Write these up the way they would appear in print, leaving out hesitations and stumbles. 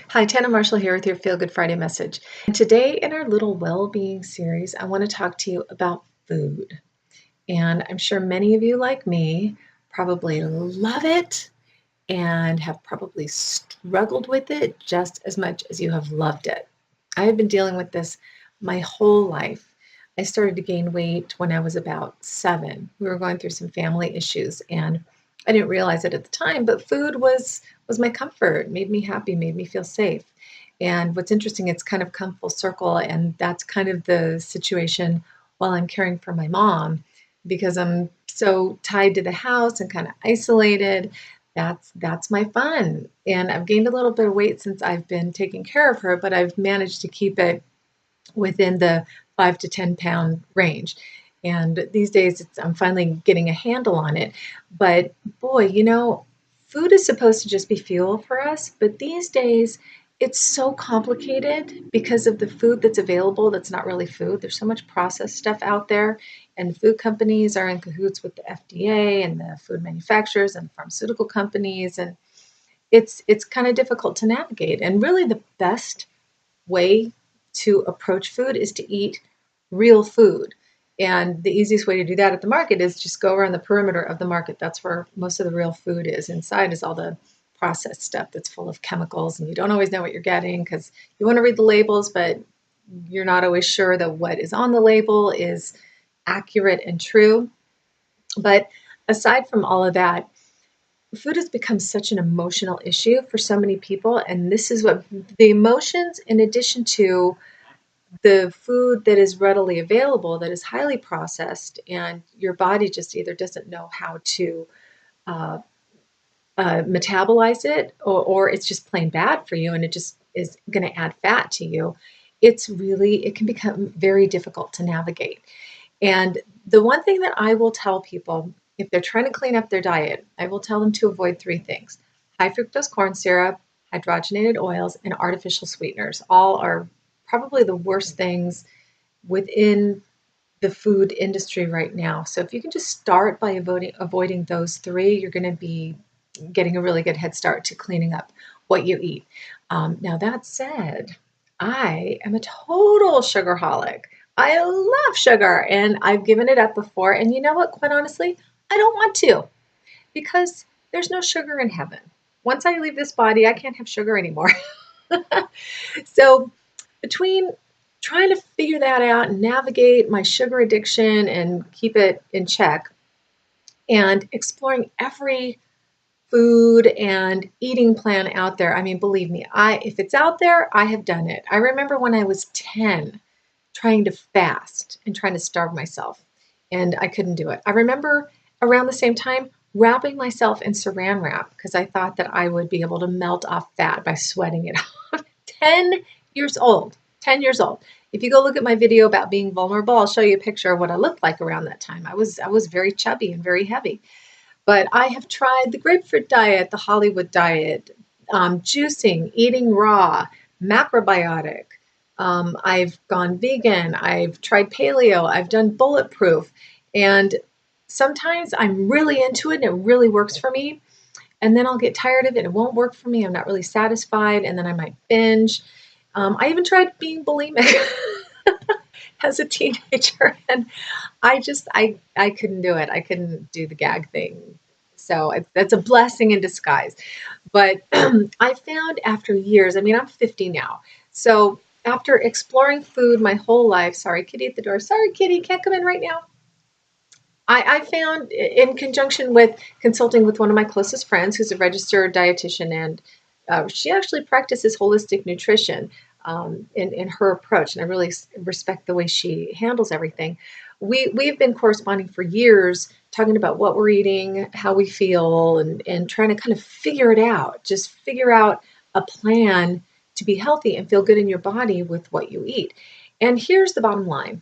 Hi, Tanna Marshall here with your Feel Good Friday message. And today, in our little well-being series, I want to talk to you about food. And I'm sure many of you, like me, probably love it and have probably struggled with it just as much as you have loved it. I have been dealing with this my whole life. I started to gain weight when I was about 7. We were going through some family issues, and I didn't realize it at the time, but food was my comfort, made me happy, made me feel safe. And what's interesting, it's kind of come full circle, and that's kind of the situation while I'm caring for my mom because I'm so tied to the house and kind of isolated. That's my fun. And I've gained a little bit of weight since I've been taking care of her, but I've managed to keep it within the 5 to 10 pound range. And these days I'm finally getting a handle on it. But boy, food is supposed to just be fuel for us, but these days it's so complicated because of the food that's available that's not really food. There's so much processed stuff out there, and food companies are in cahoots with the FDA and the food manufacturers and pharmaceutical companies, and it's kind of difficult to navigate. And really the best way to approach food is to eat real food. And the easiest way to do that at the market is just go around the perimeter of the market. That's where most of the real food is. Inside is all the processed stuff that's full of chemicals, and you don't always know what you're getting because you want to read the labels, but you're not always sure that what is on the label is accurate and true. But aside from all of that, food has become such an emotional issue for so many people. And this is what the emotions, in addition to the food that is readily available, that is highly processed, and your body just either doesn't know how to uh, metabolize it, or it's just plain bad for you and it just is going to add fat to you. It can become very difficult to navigate. And the one thing that I will tell people, if they're trying to clean up their diet, I will tell them to avoid 3 things: high fructose corn syrup, hydrogenated oils, and artificial sweeteners. All are probably the worst things within the food industry right now. So if you can just start by avoiding those 3, you're going to be getting a really good head start to cleaning up what you eat. Now, that said, I am a total sugarholic. I love sugar and I've given it up before. And you know what? Quite honestly, I don't want to because there's no sugar in heaven. Once I leave this body, I can't have sugar anymore. So, between trying to figure that out and navigate my sugar addiction and keep it in check, and exploring every food and eating plan out there. I mean, believe me, if it's out there, I have done it. I remember when I was 10 trying to fast and trying to starve myself, and I couldn't do it. I remember around the same time wrapping myself in saran wrap because I thought that I would be able to melt off fat by sweating it off. 10 years old. 10 years old. If you go look at my video about being vulnerable, I'll show you a picture of what I looked like around that time. I was very chubby and very heavy. But I have tried the grapefruit diet, the Hollywood diet, juicing, eating raw, macrobiotic. I've gone vegan. I've tried paleo. I've done bulletproof. And sometimes I'm really into it and it really works for me. And then I'll get tired of it. It won't work for me. I'm not really satisfied. And then I might binge. I even tried being bulimic as a teenager. And I couldn't do it. I couldn't do the gag thing. So that's a blessing in disguise. But I found after years, I mean, I'm 50 now. So after exploring food my whole life, sorry, kitty at the door. Sorry, kitty, can't come in right now. I found in conjunction with consulting with one of my closest friends who's a registered dietitian, and she actually practices holistic nutrition in her approach, and I really respect the way she handles everything. We've been corresponding for years, talking about what we're eating, how we feel, and trying to kind of figure it out. Just figure out a plan to be healthy and feel good in your body with what you eat. And here's the bottom line: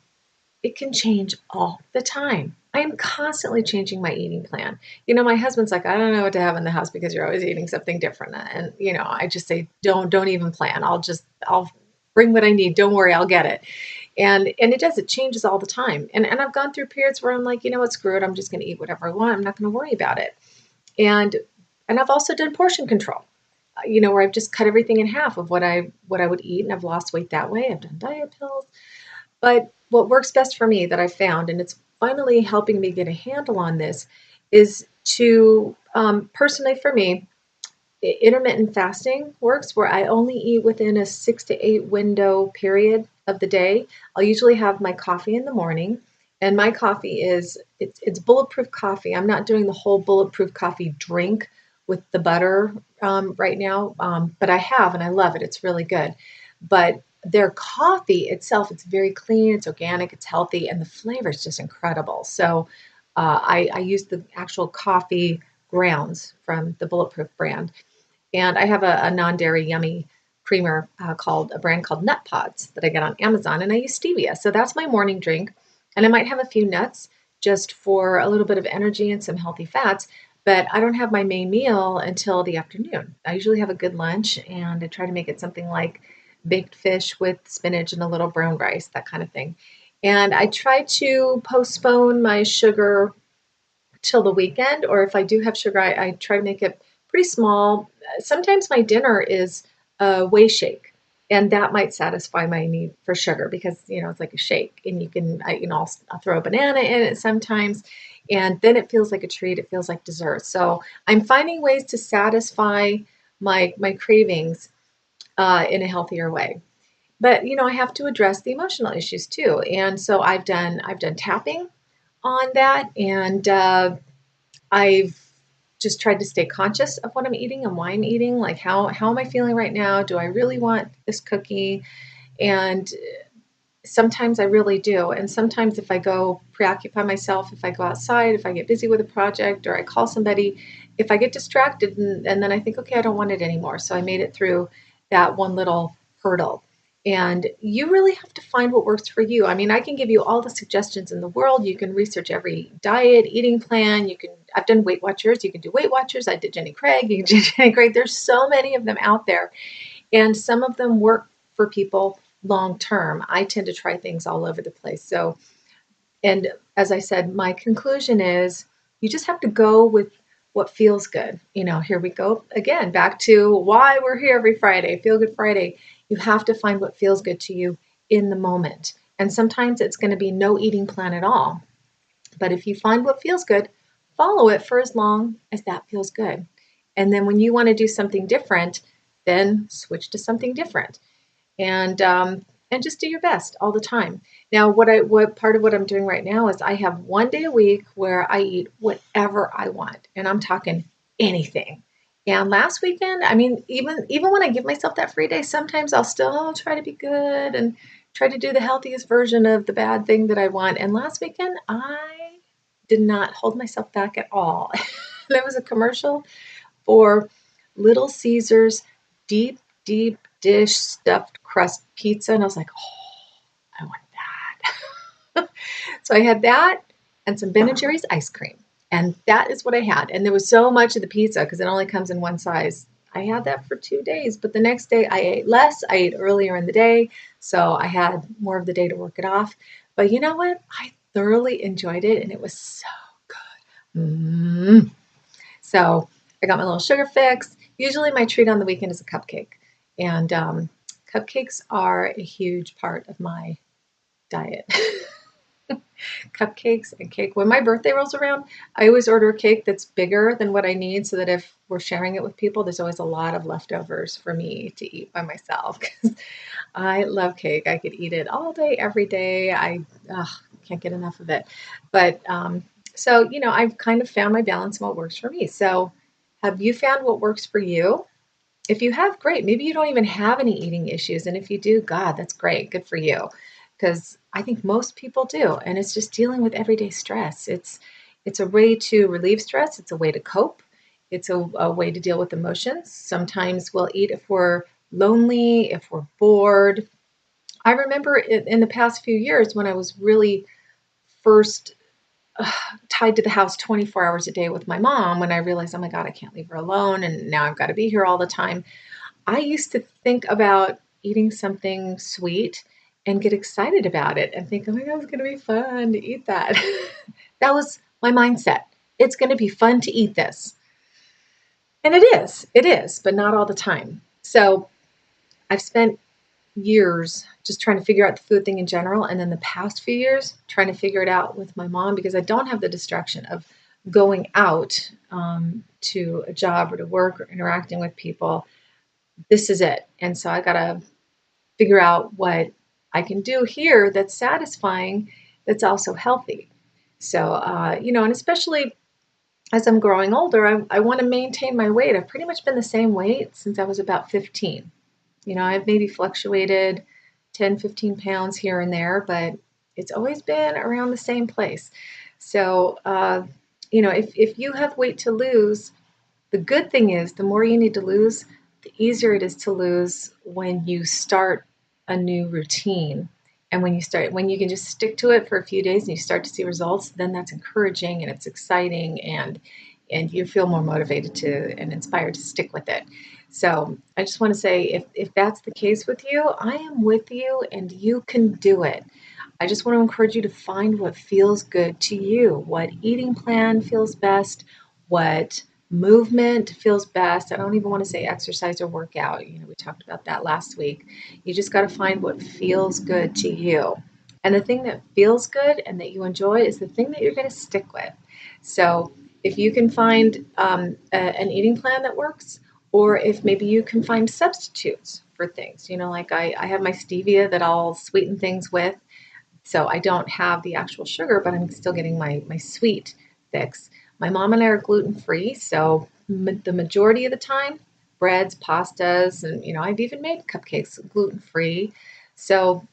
it can change all the time. I am constantly changing my eating plan. My husband's like, I don't know what to have in the house because you're always eating something different. And, I just say, don't even plan. I'll bring what I need. Don't worry, I'll get it. And it changes all the time. And I've gone through periods where I'm like, you know what, screw it. I'm just going to eat whatever I want. I'm not going to worry about it. And I've also done portion control. where I've just cut everything in half of what I would eat, and I've lost weight that way. I've done diet pills. But what works best for me that I found, and it's finally helping me get a handle on this, is to personally for me, intermittent fasting works where I only eat within a 6 to 8 window period of the day. I'll usually have my coffee in the morning, and my coffee it's bulletproof coffee. I'm not doing the whole bulletproof coffee drink with the butter right now, but I have and I love it. It's really good. But their coffee itself, it's very clean, it's organic, it's healthy, and the flavor is just incredible. So I use the actual coffee grounds from the Bulletproof brand. And I have a non-dairy yummy creamer called a brand called Nut Pods that I get on Amazon, and I use stevia. So that's my morning drink. And I might have a few nuts just for a little bit of energy and some healthy fats, but I don't have my main meal until the afternoon. I usually have a good lunch, and I try to make it something like baked fish with spinach and a little brown rice, that kind of thing. And I try to postpone my sugar till the weekend, or if I do have sugar, I try to make it pretty small. Sometimes my dinner is a whey shake, and that might satisfy my need for sugar because it's like a shake, and you can I'll throw a banana in it sometimes, and then it feels like a treat. It feels like dessert. So I'm finding ways to satisfy my cravings in a healthier way. But I have to address the emotional issues too, and so I've done tapping on that, and I've just tried to stay conscious of what I'm eating and why I'm eating. Like, how am I feeling right now? Do I really want this cookie? And sometimes I really do. And sometimes if I go preoccupy myself, if I go outside, if I get busy with a project or I call somebody, if I get distracted and then I think, okay, I don't want it anymore. So I made it through that one little hurdle. And you really have to find what works for you. I mean, I can give you all the suggestions in the world. You can research every diet, eating plan. I've done Weight Watchers. You can do Weight Watchers. I did Jenny Craig. You can do Jenny Craig. There's so many of them out there. And some of them work for people long term. I tend to try things all over the place. So, and as I said, my conclusion is you just have to go with what feels good. Here we go again, back to why we're here every Friday, Feel Good Friday. You have to find what feels good to you in the moment. And sometimes it's going to be no eating plan at all. But if you find what feels good, follow it for as long as that feels good. And then when you want to do something different, then switch to something different. And just do your best all the time. Now, what part of what I'm doing right now is I have one day a week where I eat whatever I want, and I'm talking anything. And last weekend, I mean, even when I give myself that free day, sometimes I'll still try to be good and try to do the healthiest version of the bad thing that I want. And last weekend, I did not hold myself back at all. There was a commercial for Little Caesars deep, deep dish stuffed crust pizza. And I was like, oh, I want that. So I had that and some Ben and Jerry's ice cream. And that is what I had. And there was so much of the pizza because it only comes in one size. I had that for 2 days, but the next day I ate less. I ate earlier in the day. So I had more of the day to work it off. But you know what? I thoroughly enjoyed it and it was so good. So I got my little sugar fix. Usually my treat on the weekend is a cupcake. And cupcakes are a huge part of my diet. Cupcakes and cake. When my birthday rolls around, I always order a cake that's bigger than what I need so that if we're sharing it with people, there's always a lot of leftovers for me to eat by myself. Because I love cake. I could eat it all day, every day. I can't get enough of it. But so, I've kind of found my balance and what works for me. So have you found what works for you? If you have, great. Maybe you don't even have any eating issues. And if you do, God, that's great. Good for you. Because I think most people do. And it's just dealing with everyday stress. It's a way to relieve stress. It's a way to cope. It's a way to deal with emotions. Sometimes we'll eat if we're lonely, if we're bored. I remember in the past few years when I was really first tied to the house 24 hours a day with my mom, when I realized, oh my God, I can't leave her alone. And now I've got to be here all the time. I used to think about eating something sweet and get excited about it and think, oh my God, it's going to be fun to eat that. That was my mindset. It's going to be fun to eat this. And it is, but not all the time. So I've spent years just trying to figure out the food thing in general. And then the past few years trying to figure it out with my mom because I don't have the distraction of going out to a job or to work or interacting with people. This is it. And so I got to figure out what I can do here that's satisfying, that's also healthy. So, and especially as I'm growing older, I want to maintain my weight. I've pretty much been the same weight since I was about 15. I've maybe fluctuated 10, 15 pounds here and there, but it's always been around the same place. So, if you have weight to lose, the good thing is the more you need to lose, the easier it is to lose when you start a new routine. And when you can just stick to it for a few days and you start to see results, then that's encouraging and it's exciting and you feel more motivated to and inspired to stick with it. So I just want to say if that's the case with you, I am with you and you can do it. I just want to encourage you to find what feels good to you, what eating plan feels best, what movement feels best. I don't even want to say exercise or workout. We talked about that last week. You just got to find what feels good to you. And the thing that feels good and that you enjoy is the thing that you're going to stick with. So if you can find an eating plan that works, or if maybe you can find substitutes for things, like I have my stevia that I'll sweeten things with. So I don't have the actual sugar, but I'm still getting my sweet fix. My mom and I are gluten free, so the majority of the time, breads, pastas, and I've even made cupcakes gluten free. So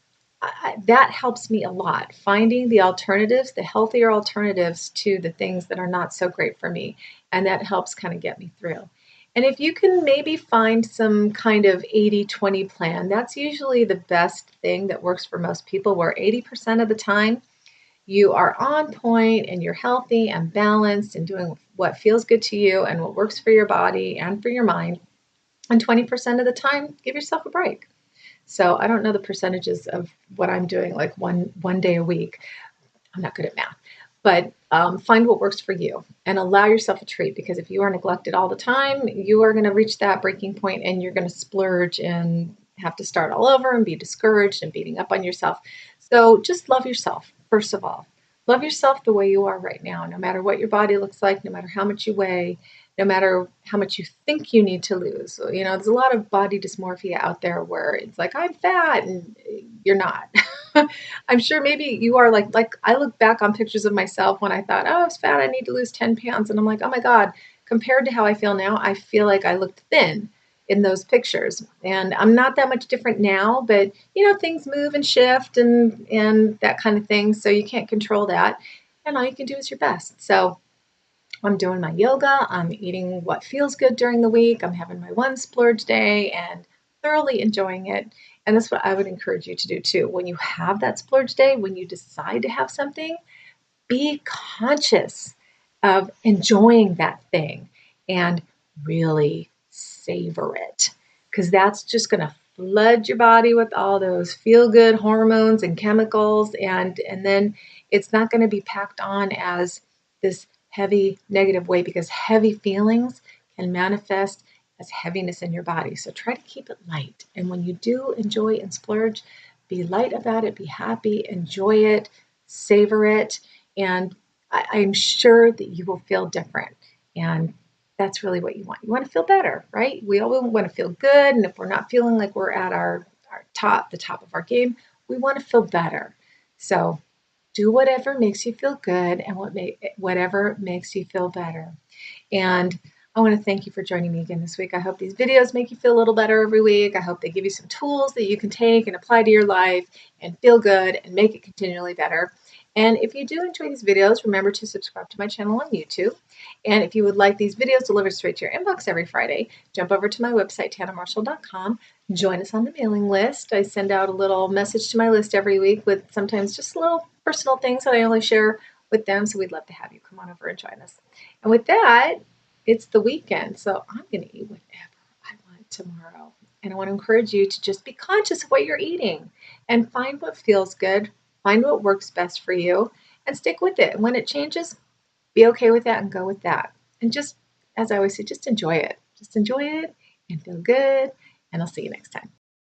that helps me a lot. Finding the alternatives, the healthier alternatives to the things that are not so great for me, and that helps kind of get me through. And if you can maybe find some kind of 80-20 plan, that's usually the best thing that works for most people, where 80% of the time you are on point and you're healthy and balanced and doing what feels good to you and what works for your body and for your mind. And 20% of the time, give yourself a break. So I don't know the percentages of what I'm doing, like one day a week. I'm not good at math, but find what works for you and allow yourself a treat, because if you are neglected all the time, you are going to reach that breaking point and you're going to splurge and have to start all over and be discouraged and beating up on yourself. So just love yourself, first of all. Love yourself the way you are right now, no matter what your body looks like, no matter how much you weigh, no matter how much you think you need to lose. So, there's a lot of body dysmorphia out there where it's like, I'm fat, and you're not. I'm sure maybe you are like I look back on pictures of myself when I thought, oh, I was fat, I need to lose 10 pounds. And I'm like, oh my God, compared to how I feel now, I feel like I looked thin in those pictures. And I'm not that much different now, but things move and shift and that kind of thing. So you can't control that. And all you can do is your best. So I'm doing my yoga. I'm eating what feels good during the week. I'm having my one splurge day and thoroughly enjoying it. And that's what I would encourage you to do too. When you have that splurge day, when you decide to have something, be conscious of enjoying that thing and really savor it, because that's just going to flood your body with all those feel good hormones and chemicals, and then it's not going to be packed on as this heavy negative weight, because heavy feelings can manifest as heaviness in your body. So try to keep it light, and when you do enjoy and splurge, be light about it, be happy, enjoy it, savor it, and I'm sure that you will feel different. And that's really what you want. You want to feel better, right? We all want to feel good. And if we're not feeling like we're at the top of our game, we want to feel better. So do whatever makes you feel good and whatever makes you feel better. And I want to thank you for joining me again this week. I hope these videos make you feel a little better every week. I hope they give you some tools that you can take and apply to your life and feel good and make it continually better. And if you do enjoy these videos, remember to subscribe to my channel on YouTube. And if you would like these videos delivered straight to your inbox every Friday, jump over to my website, tannamarshall.com. Join us on the mailing list. I send out a little message to my list every week with sometimes just little personal things that I only share with them. So we'd love to have you come on over and join us. And with that, it's the weekend, so I'm going to eat whatever I want tomorrow. And I want to encourage you to just be conscious of what you're eating and find what feels good, find what works best for you, and stick with it. And when it changes, be okay with that and go with that. And just as I always say, just enjoy it. Just enjoy it and feel good. And I'll see you next time.